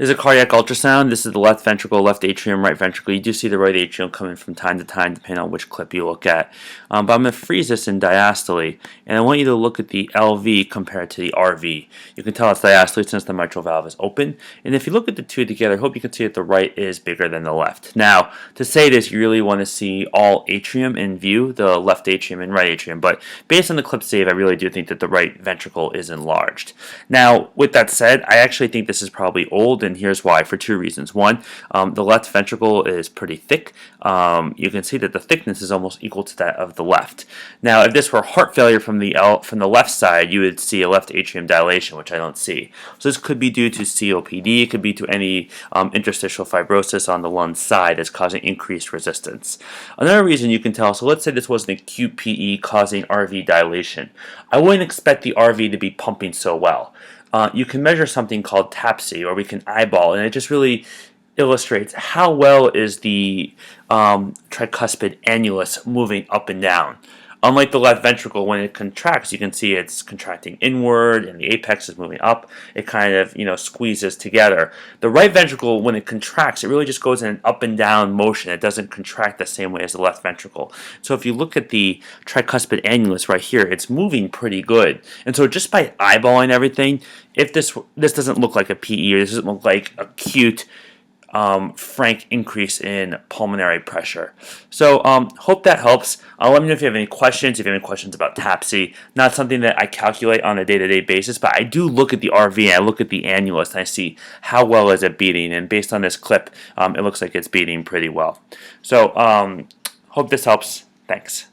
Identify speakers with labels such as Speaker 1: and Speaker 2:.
Speaker 1: This is a cardiac ultrasound. This is the left ventricle, left atrium, right ventricle. You do see the right atrium coming from time to time, depending on which clip you look at. But I'm going to freeze this in diastole, and I want you to look at the LV compared to the RV. You can tell it's diastole since the mitral valve is open. And if you look at the two together, I hope you can see that the right is bigger than the left. Now, to say this, you really want to see all atrium in view, the left atrium and right atrium. But based on the clip save, I really do think that the right ventricle is enlarged. Now, with that said, I actually think this is probably old, and here's why, for two reasons. One, the left ventricle is pretty thick. You can see that the thickness is almost equal to that of the left. Now, if this were heart failure from the left side, you would see a left atrium dilation, which I don't see. So this could be due to COPD. It could be to any interstitial fibrosis on the lung side that's causing increased resistance. Another reason you can tell, so let's say this was an acute PE causing RV dilation. I wouldn't expect the RV to be pumping so well. You can measure something called TAPSE, or we can eyeball, and it just really illustrates how well is the tricuspid annulus moving up and down. Unlike the left ventricle, when it contracts, you can see it's contracting inward and the apex is moving up. It kind of, squeezes together. The right ventricle, when it contracts, it really just goes in an up and down motion. It doesn't contract the same way as the left ventricle. So if you look at the tricuspid annulus right here, it's moving pretty good. And so just by eyeballing everything, if this doesn't look like a PE, or this doesn't look like acute frank increase in pulmonary pressure. So hope that helps. Let me know if you have any questions. If you have any questions about TAPSE, not something that I calculate on a day-to-day basis, but I do look at the RV and I look at the annulus and I see how well is it beating. And based on this clip, it looks like it's beating pretty well. So hope this helps. Thanks.